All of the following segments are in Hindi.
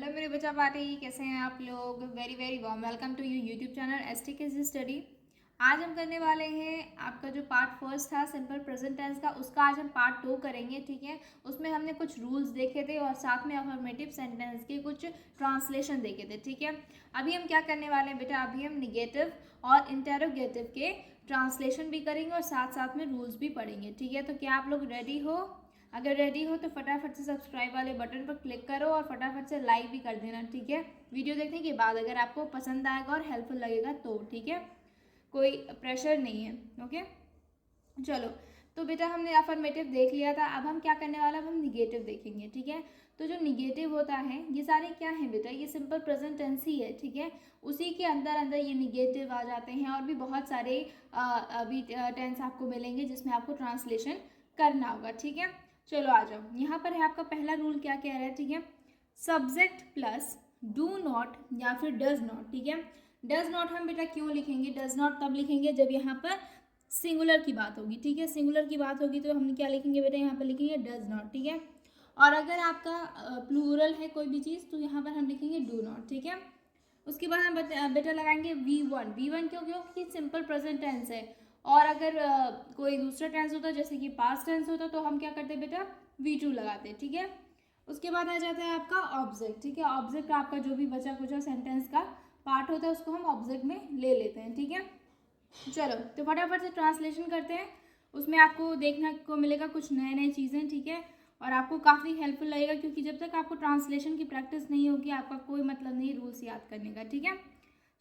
हेलो मेरे बच्चा पार्टी, कैसे हैं आप लोग। Very very warm welcome to you YouTube channel STKG study. आज हम करने वाले हैं आपका जो पार्ट फर्स्ट था सिंपल प्रेजेंट टेंस का, उसका आज हम पार्ट 2 करेंगे। ठीक है, उसमें हमने कुछ रूल्स देखे थे और साथ में अफर्मेटिव सेंटेंस के कुछ ट्रांसलेशन देखे थे। ठीक है, अभी हम क्या करने वाले हैं बेटा, अभी हम निगेटिव और इंटेरोगेटिव के ट्रांसलेशन भी करेंगे और साथ साथ में रूल्स भी पढ़ेंगे। ठीक है, तो क्या आप लोग रेडी हो? अगर रेडी हो तो फटाफट से सब्सक्राइब वाले बटन पर क्लिक करो और फटाफट से लाइक भी कर देना। ठीक है, वीडियो देखने के बाद अगर आपको पसंद आएगा और हेल्पफुल लगेगा तो। ठीक है, कोई प्रेशर नहीं है। ओके, चलो। तो बेटा हमने अफर्मेटिव देख लिया था, अब हम क्या करने वाला, अब हम निगेटिव देखेंगे। ठीक है, तो जो निगेटिव होता है ये सारे क्या है बेटा, ये सिंपल प्रेजेंट टेंस ही है। ठीक है, उसी के अंदर अंदर ये निगेटिव आ जाते हैं और भी बहुत सारे अभी टेंस आपको मिलेंगे जिसमें आपको ट्रांसलेशन करना होगा। ठीक है, चलो आ जाओ। यहाँ पर है आपका पहला रूल, क्या कह रहा है। ठीक है, सब्जेक्ट प्लस डू नॉट या फिर डज नॉट। ठीक है, डज नॉट हम बेटा क्यों लिखेंगे, डज नॉट तब लिखेंगे जब यहाँ पर सिंगुलर की बात होगी। ठीक है, सिंगुलर की बात होगी तो हम क्या लिखेंगे बेटा, यहाँ पर लिखेंगे डज नॉट। ठीक है, और अगर आपका प्लूरल है कोई भी चीज़ तो यहाँ पर हम लिखेंगे डू नॉट। ठीक है, उसके बाद हम बेटा लगाएंगे V1। V1 क्यों? क्योंकि सिंपल प्रेजेंट टेंस है। और अगर कोई दूसरा टेंस होता है जैसे कि पास्ट टेंस होता तो हम क्या करते बेटा, V2 लगाते। ठीक है, उसके बाद आ जाता है आपका ऑब्जेक्ट। ठीक है, ऑब्जेक्ट आपका जो भी बचा कुचा सेंटेंस का पार्ट होता है उसको हम ऑब्जेक्ट में ले लेते हैं। ठीक है, चलो तो फटाफट से ट्रांसलेशन करते हैं। उसमें आपको देखने को मिलेगा कुछ नए नए चीज़ें। ठीक है, और आपको काफ़ी हेल्पफुल लगेगा क्योंकि जब तक आपको ट्रांसलेशन की प्रैक्टिस नहीं होगी आपका कोई मतलब नहीं रूल्स याद करने का। ठीक है,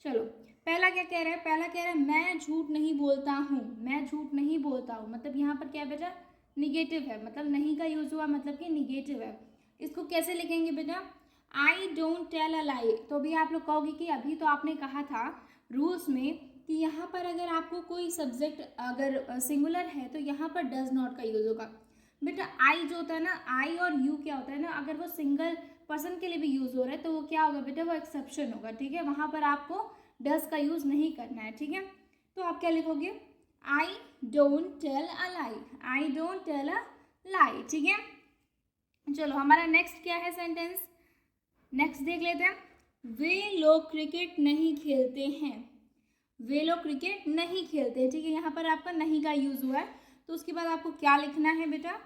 चलो पहला क्या कह रहा है, पहला कह रहा है मैं झूठ नहीं बोलता हूँ। मैं झूठ नहीं बोलता हूँ मतलब यहाँ पर क्या बेटा, निगेटिव है, मतलब नहीं का यूज हुआ मतलब कि निगेटिव है। इसको कैसे लिखेंगे बेटा, आई डोंट टेल अ लाई। तो अभी आप लोग कहोगे कि अभी तो आपने कहा था रूल्स में कि यहाँ पर अगर आपको कोई सब्जेक्ट अगर सिंगुलर है तो यहाँ पर डज नॉट का यूज होगा। बेटा आई जो होता है ना, आई और यू क्या होता है ना, अगर वो सिंगल पर्सन के लिए भी यूज हो रहा है तो वो क्या होगा बेटा, वो एक्सेप्शन होगा। ठीक है, वहां पर आपको डज का यूज नहीं करना है। ठीक है, तो आप क्या लिखोगे, I don't tell a lie. I don't tell a lie. ठीक है, चलो हमारा नेक्स्ट क्या है सेंटेंस, नेक्स्ट देख लेते हैं। वे लोग क्रिकेट नहीं खेलते हैं। वे लोग क्रिकेट नहीं खेलते। ठीक है, यहाँ पर आपका नहीं का यूज हुआ है तो उसके बाद आपको क्या लिखना है बेटा,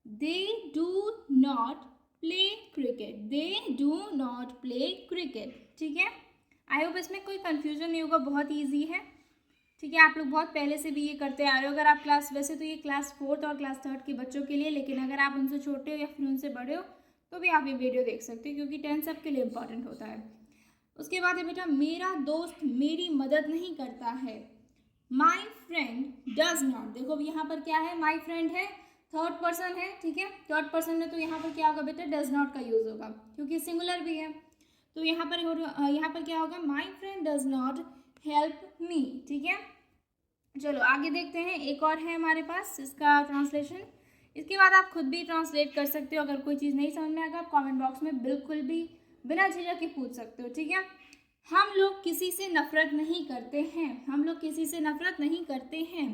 they do not play cricket. They do not play cricket. ठीक है, आई होप इसमें कोई कंफ्यूजन नहीं होगा, बहुत ईजी है। ठीक है, आप लोग बहुत पहले से भी ये करते आ रहे हो। अगर आप क्लास, वैसे तो ये क्लास 4th और क्लास 3rd के बच्चों के लिए, लेकिन अगर आप उनसे छोटे हो या फिर उनसे बड़े हो तो भी आप ये वीडियो देख सकते हो क्योंकि 10 सबके लिए इंपॉर्टेंट होता है। उसके बाद है बेटा, मेरा दोस्त मेरी मदद नहीं करता है। My friend does not. देखो यहाँ पर क्या है, माई फ्रेंड है, थर्ड पर्सन है। ठीक है, थर्ड पर्सन में तो यहाँ पर क्या होगा बेटा, डज नॉट का यूज होगा क्योंकि सिंगुलर भी है। तो यहाँ पर क्या होगा, my friend does not help me. ठीक है, चलो आगे देखते हैं। एक और है हमारे पास इसका ट्रांसलेशन, इसके बाद आप खुद भी ट्रांसलेट कर सकते हो। अगर कोई चीज़ नहीं समझ में आएगा आप कमेंट बॉक्स में बिल्कुल भी बिना झिझक के पूछ सकते हो। ठीक है, हम लोग किसी से नफरत नहीं करते हैं। हम लोग किसी से नफरत नहीं करते हैं।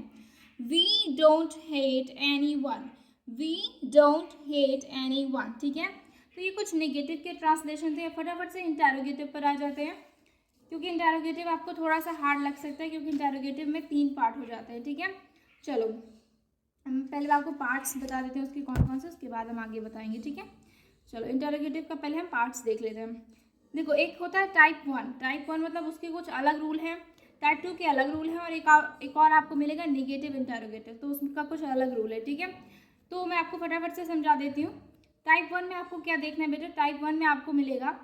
We don't hate anyone. We don't hate anyone. ठीक है, तो ये कुछ नेगेटिव के ट्रांसलेशन थे। फटाफट से इंटेरोगेटिव पर आ जाते हैं क्योंकि इंटेरोगेटिव आपको थोड़ा सा हार्ड लग सकता है क्योंकि इंटेरोगेटिव में 3 पार्ट हो जाते हैं। ठीक है, चलो हम पहले आपको पार्ट्स बता देते हैं उसके कौन कौन से, उसके बाद हम आगे बताएंगे। ठीक है, चलो इंटेरोगेटिव का पहले हम पार्ट्स देख लेते हैं। देखो एक होता है टाइप 1। टाइप 1 मतलब उसके कुछ अलग रूल हैं, टाइप 2 के अलग रूल हैं और एक और आपको मिलेगा निगेटिव इंटेरोगेटिव, तो उसका कुछ अलग रूल है। ठीक है, तो मैं आपको फटाफट से समझा देती हूँ। टाइप 1 में आपको क्या देखना है बेटा, टाइप 1 में आपको मिलेगा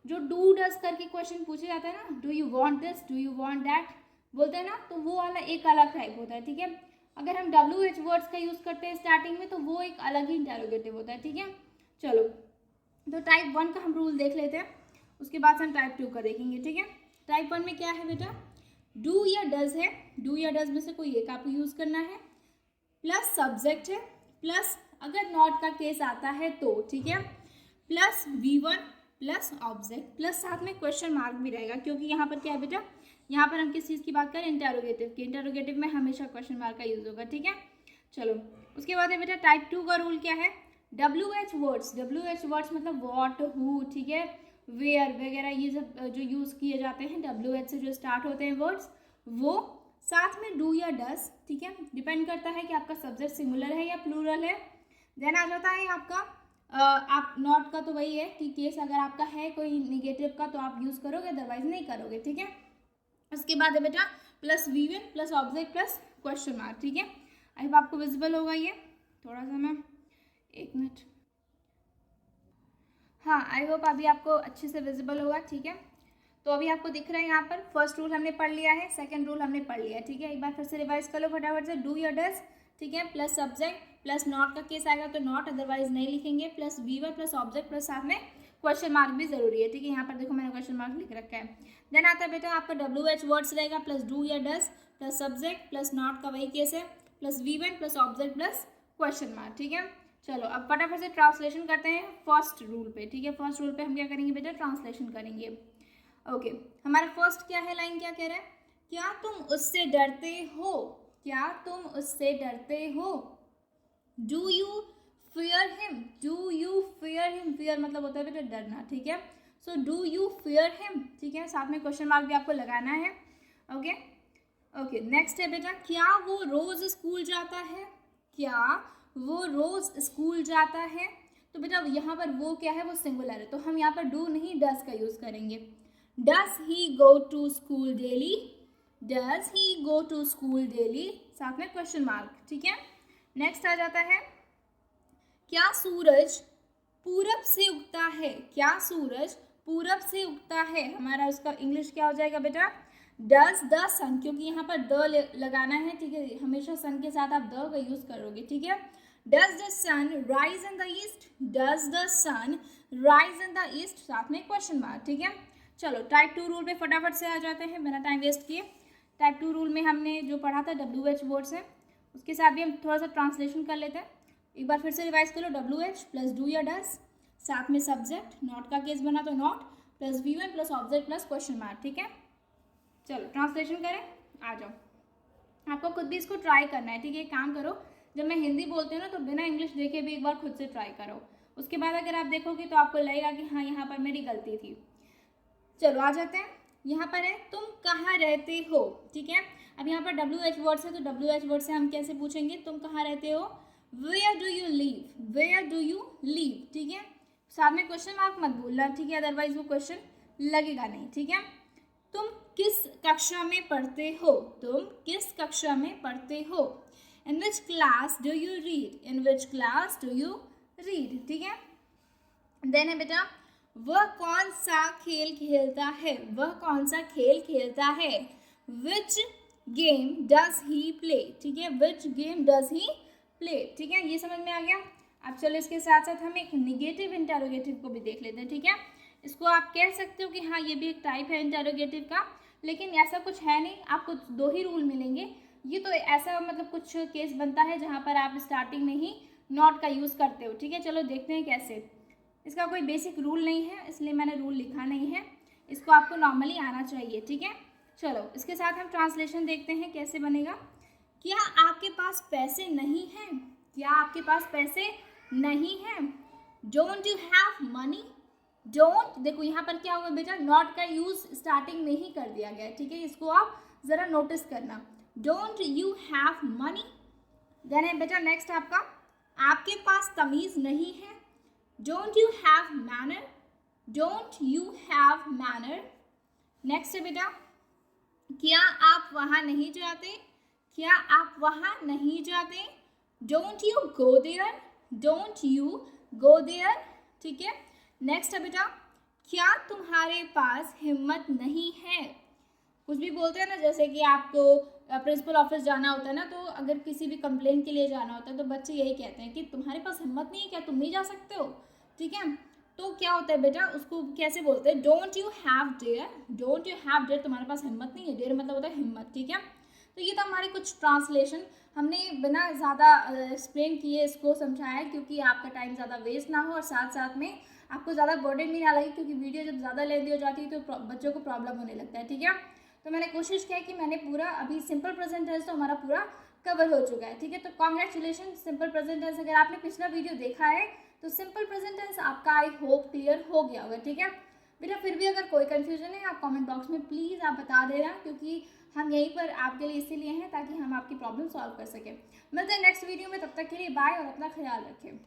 जो डू डज करके क्वेश्चन पूछे जाता है ना, do you want this, do you want that बोलते हैं ना, तो वो वाला एक अलग टाइप होता है। ठीक है, अगर हम WH वर्ड्स का यूज करते हैं स्टार्टिंग में तो वो एक अलग ही इंटेरोगेटिव होता है। ठीक है, चलो तो टाइप 1 का हम रूल देख लेते हैं, उसके बाद हम टाइप 2 का देखेंगे। ठीक है, टाइप 1 में क्या है बेटा, डू या डज है, डू या डज में से कोई एक आपको यूज करना है, प्लस सब्जेक्ट है, प्लस अगर नॉट का केस आता है तो। ठीक है, plus V1 plus object plus साथ में क्वेश्चन मार्क भी रहेगा क्योंकि यहाँ पर क्या है बेटा, यहाँ पर हम किस चीज़ की बात करें, इंटेरोगेटिव की। इंटेरोगेटिव में हमेशा क्वेश्चन मार्क का यूज होगा। ठीक है, चलो उसके बाद है बेटा टाइप 2 का रूल क्या है, WH वर्ड्स। WH वर्ड्स मतलब व्हाट, हु। ठीक है, वेयर वगैरह ये सब जो यूज़ किए जाते हैं WH से जो स्टार्ट होते हैं वर्ड्स, वो साथ में डू या डस, ठीक है, डिपेंड करता है कि आपका सब्जेक्ट सिंगुलर है या प्लूरल है। देन आ जाता है आपका आप नॉट का तो वही है कि केस अगर आपका है कोई निगेटिव का तो आप यूज़ करोगे, अदरवाइज नहीं करोगे, ठीक है। उसके बाद है बेटा plus V1 plus object plus question mark, ठीक है। आई होप आपको विजिबल होगा ये, थोड़ा सा मैं 1 मिनट, हाँ आई होप अभी आपको अच्छे से विजिबल होगा, ठीक है। तो अभी आपको दिख रहा है यहाँ पर फर्स्ट रूल हमने पढ़ लिया है, सेकंड रूल हमने पढ़ लिया है, ठीक है। एक बार फिर से रिवाइज कर लो फटाफट से, डू या डस, ठीक है, प्लस सब्जेक्ट प्लस नॉट का केस आएगा तो नॉट, अदरवाइज नहीं लिखेंगे, plus V1 plus object plus साथ में क्वेश्चन मार्क भी जरूरी है, ठीक है। यहाँ पर देखो मैंने क्वेश्चन मार्क लिख रखा है। देन आता है बेटा आपका WH वर्ड्स रहेगा प्लस डू या डस प्लस सब्जेक्ट प्लस नॉट का वही केस है plus V1 plus object plus question mark, ठीक है। चलो अब फटाफट से ट्रांसलेशन करते हैं फर्स्ट रूल पे, ठीक है। फर्स्ट रूल पे हम क्या करेंगे बेटा, ट्रांसलेशन करेंगे। ओके हमारा फर्स्ट क्या है, लाइन क्या कह रहा है, क्या तुम उससे डरते हो, क्या तुम उससे डरते हो, do you fear him, do you fear him, fear मतलब होता है बेटा डरना, ठीक है। So do you fear him, ठीक है, साथ में क्वेश्चन मार्क भी आपको लगाना है। ओके ओके नेक्स्ट है बेटा, क्या वो रोज स्कूल जाता है, क्या वो रोज स्कूल जाता है। तो बेटा यहाँ पर वो क्या है, वो सिंगुलर है, तो हम यहाँ पर डू नहीं डस का यूज करेंगे। Does he go to school daily, does he go to school daily, साथ में क्वेश्चन मार्क, ठीक है। नेक्स्ट आ जाता है, क्या सूरज पूरब से उगता है, क्या सूरज पूरब से उगता है, हमारा उसका इंग्लिश क्या हो जाएगा बेटा, डज द सन, क्योंकि यहाँ पर द लगाना है, ठीक है, हमेशा सन के साथ आप द का यूज करोगे, ठीक है। Does the sun rise in the east, does the sun rise in the east, साथ में क्वेश्चन मार्क, ठीक है। चलो टाइप 2 रूल पे फटाफट से आ जाते हैं बिना टाइम वेस्ट किए। टाइप 2 रूल में हमने जो पढ़ा था WH वर्ड्स है, उसके साथ भी हम थोड़ा सा ट्रांसलेशन कर लेते हैं। एक बार फिर से रिवाइज कर लो, WH प्लस डू या डस, साथ में सब्जेक्ट, नॉट का केस बना तो not, plus V1 plus object plus question mark, ठीक है। चलो ट्रांसलेशन करें, आ जाओ, आपको खुद भी इसको ट्राई करना है, ठीक है। एक काम करो, जब मैं हिंदी बोलती हूँ ना तो बिना इंग्लिश देखे भी एक बार खुद से ट्राई करो, उसके बाद अगर आप देखोगे तो आपको लगेगा कि हाँ यहाँ पर मेरी गलती थी। चलो आ जाते हैं, यहाँ पर है तुम कहाँ रहते हो, ठीक है। अब यहाँ पर WH वर्ड्स है तो WH वर्ड से हम कैसे पूछेंगे, तुम कहाँ रहते हो, where do you live, where do you live, ठीक है। साथ में क्वेश्चन मार्क मत भूलना, ठीक है, अदरवाइज वो क्वेश्चन लगेगा नहीं, ठीक है। तुम किस कक्षा में पढ़ते हो, तुम किस कक्षा में पढ़ते हो, in which class do you read, in which class do you read, ठीक है। देन है बेटा, वह कौन सा खेल खेलता है, वह कौन सा खेल खेलता है, which game does he play, ठीक है, which game does he play, ठीक है, ये समझ में आ गया। अब चलो इसके साथ साथ हम एक निगेटिव इंटरोगेटिव को भी देख लेते हैं, ठीक है। इसको आप कह सकते हो कि हाँ ये भी एक टाइप है इंटरोगेटिव का, लेकिन ऐसा कुछ है नहीं, आपको 2 ही रूल मिलेंगे। ये तो ऐसा मतलब कुछ केस बनता है जहाँ पर आप स्टार्टिंग में ही नॉट का यूज़ करते हो, ठीक है। चलो देखते हैं कैसे, इसका कोई बेसिक रूल नहीं है इसलिए मैंने रूल लिखा नहीं है, इसको आपको नॉर्मली आना चाहिए, ठीक है। चलो इसके साथ हम ट्रांसलेशन देखते हैं कैसे बनेगा। क्या आपके पास पैसे नहीं हैं, क्या आपके पास पैसे नहीं हैं, don't you have money, don't, देखो यहाँ पर क्या हुआ बेटा, नॉट का यूज स्टार्टिंग में ही कर दिया गया, ठीक है, इसको आप जरा नोटिस करना, don't you have money. Then है बेटा नेक्स्ट आपका, आपके पास तमीज नहीं है, don't you have manner, don't you have manner. Next है बेटा, क्या आप वहाँ नहीं जाते, क्या आप वहाँ नहीं जाते, don't you go there, don't you go there, ठीक है। नेक्स्ट है बेटा, क्या तुम्हारे पास हिम्मत नहीं है, कुछ भी बोलते हैं ना, जैसे कि आपको प्रिंसिपल ऑफिस जाना होता है ना, तो अगर किसी भी कंप्लेन के लिए जाना होता है तो बच्चे यही कहते हैं कि तुम्हारे पास हिम्मत नहीं है क्या, तुम नहीं जा सकते हो, ठीक है। तो क्या होता है बेटा, उसको कैसे बोलते हैं, don't you have dare, don't you have dare, तुम्हारे पास हिम्मत नहीं है, डेयर मतलब होता है हिम्मत, ठीक है। तो ये था हमारी कुछ ट्रांसलेशन, हमने बिना ज़्यादा एक्सप्लेन किए इसको समझाया क्योंकि आपका टाइम ज़्यादा वेस्ट ना हो और साथ साथ में आपको ज़्यादा बर्डन भी ना लगे, क्योंकि वीडियो जब ज़्यादा लेंदी हो जाती है तो बच्चों को प्रॉब्लम होने लगता है, ठीक है। तो मैंने कोशिश किया कि मैंने पूरा अभी सिंपल प्रेजेंट टेंस तो हमारा पूरा कवर हो चुका है, ठीक है। तो कॉन्ग्रेचुलेशन सिंपल प्रेजेंट टेंस, अगर आपने पिछला वीडियो देखा है तो सिंपल प्रेजेंट टेंस आपका आई होप क्लियर हो गया होगा, ठीक है। बेटा फिर भी अगर कोई कन्फ्यूजन है आप कमेंट बॉक्स में प्लीज़ आप बता देना, क्योंकि हम यहीं पर आपके लिए इसीलिए हैं ताकि हम आपकी प्रॉब्लम सॉल्व कर सकें। मिलते हैं नेक्स्ट वीडियो में, तब तक के लिए बाय और अपना ख्याल रखें।